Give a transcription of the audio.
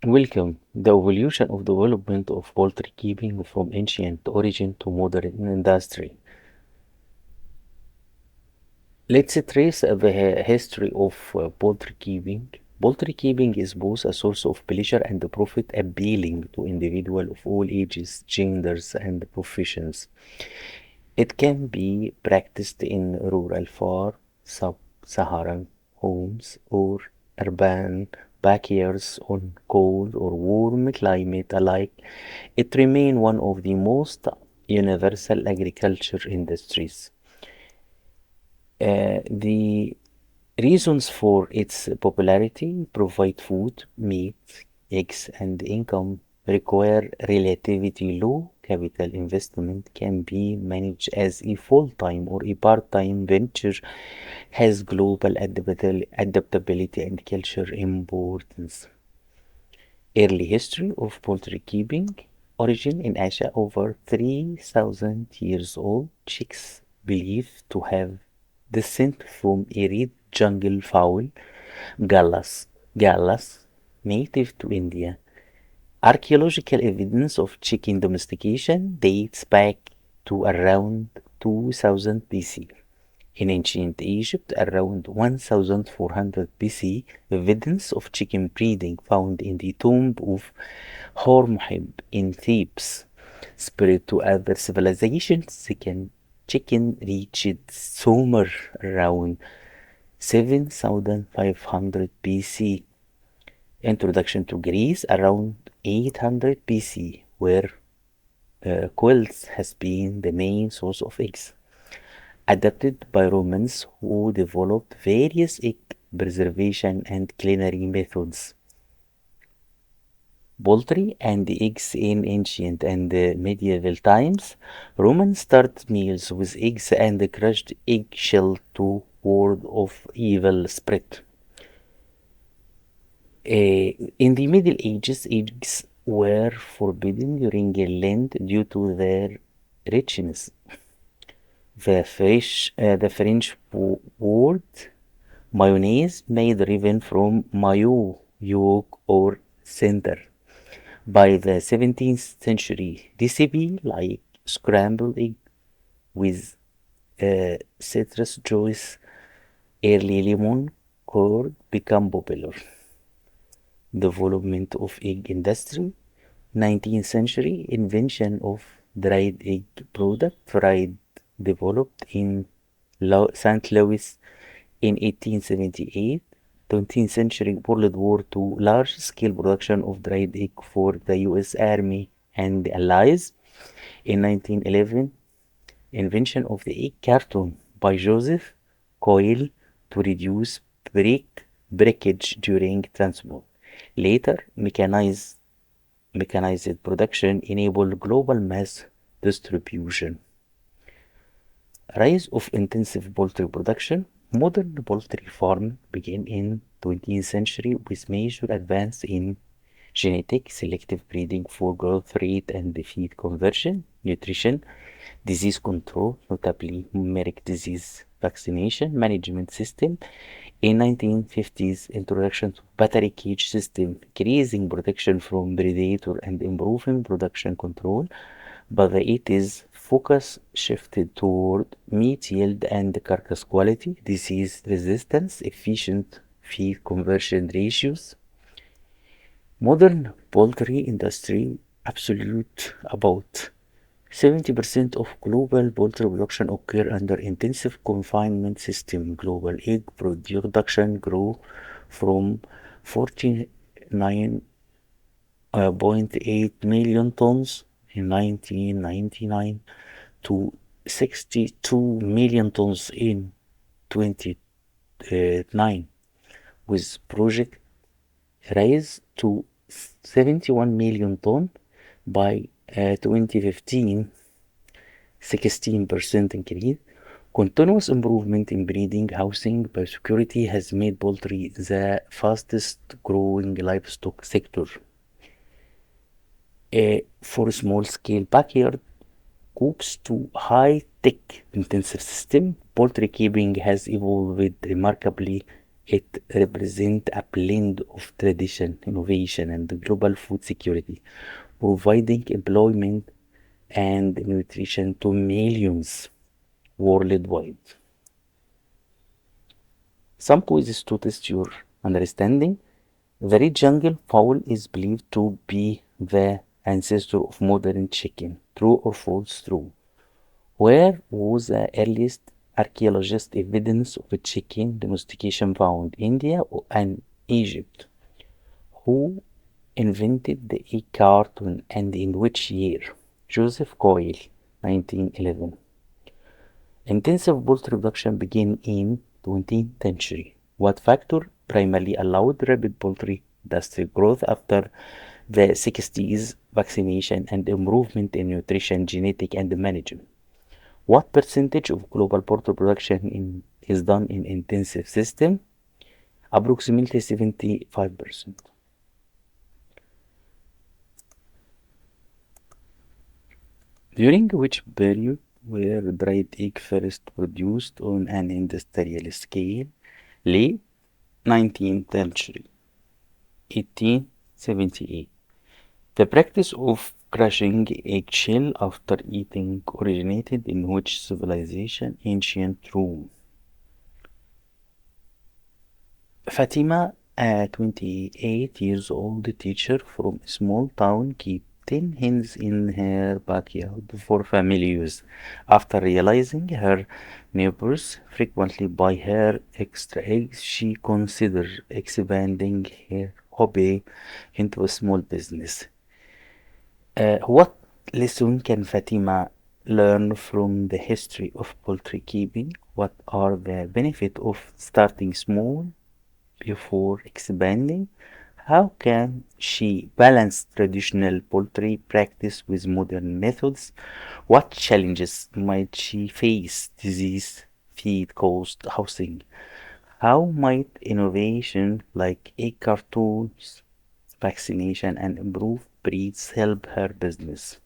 Welcome. The evolution of development of poultry keeping from ancient origin to modern industry. Let's trace the history of poultry keeping. Poultry keeping is both a source of pleasure and profit, appealing to individuals of all ages, genders, and professions. It can be practiced in rural far sub-Saharan homes or urban backyards on cold or warm climate alike. It remains one of the most universal agriculture industries. The reasons for its popularity provide food, meat, eggs, and income, require relatively low capital investment, can be managed as a full-time or a part-time venture, has global adaptability and cultural importance. Early history of poultry keeping. Origin in Asia over 3,000 years old. Chicks believed to have descent from a red jungle fowl, Gallus, native to India. Archaeological evidence of chicken domestication dates back to around 2000 BC. In ancient Egypt, around 1400 BC, evidence of chicken breeding found in the tomb of Hormuzd in Thebes spread to other civilizations. Chicken reached Sumer around 7500 BC. Introduction to Greece around 800 BC, where quills has been the main source of eggs. Adapted by Romans who developed various egg preservation and culinary methods. Poultry and eggs in ancient and medieval times. Romans started meals with eggs and crushed eggshell to ward of evil spread. In the Middle Ages, eggs were forbidden during Lent due to their richness. The French word mayonnaise made driven from mayo, yolk, or center. By the 17th century, recipe like scrambled egg with citrus juice, early lemon curd become popular. Development of egg industry, 19th century invention of dried egg product, fried developed in St. Louis in 1878. 20th century World War II large scale production of dried egg for the US Army and the Allies. In 1911 invention of the egg carton by Joseph Coyle to reduce breakage during transport. Later, mechanized production enabled global mass distribution. Rise of intensive poultry production. Modern poultry farming began in 20th century with major advance in genetic selective breeding for growth rate and feed conversion, nutrition, disease control, notably numeric disease vaccination management system. In 1950s, introduction to battery cage system, increasing protection from predator and improving production control. By the 80s, focus shifted toward meat yield and carcass quality, disease resistance, efficient feed conversion ratios. Modern poultry industry absolute about 70% of global poultry production occur under intensive confinement system. Global egg production grew from 49.8 million tons in 1999 to 62 million tons in 2009, with project rise to 71 million ton by 2015, 16% increase. Continuous improvement in breeding, housing, biosecurity has made poultry the fastest growing livestock sector. For small scale backyard cooks to high tech intensive system, poultry keeping has evolved remarkably It represents a blend of tradition, innovation, and global food security, providing employment and nutrition to millions worldwide. Some quizzes to test your understanding. The red jungle fowl is believed to be the ancestor of modern chicken. True or false? True. Where was the earliest archaeologist evidence of a chicken domestication found? India and Egypt. Who invented the egg carton and in which year? Joseph Coyle, 1911. Intensive poultry production began in 20th century. What factor primarily allowed rapid poultry industry growth after the 60s? Vaccination and improvement in nutrition, genetic and management. What percentage of global poultry production is done in intensive system? Approximately 75%. During which period were dried egg first produced on an industrial scale? Late 19th century, 1878. The practice of crushing eggshell after eating originated in which civilization? Ancient Rome. Fatima, a 28 years old teacher from a small town, kept 10 hens in her backyard for family use. After realizing her neighbors frequently buy her extra eggs, she considered expanding her hobby into a small business. What lesson can Fatima learn from the history of poultry keeping? What are the benefits of starting small before expanding? How can she balance traditional poultry practice with modern methods? What challenges might she face? Disease, feed cost, housing. How might innovation like egg cartons, vaccination, and improved breeds help her business?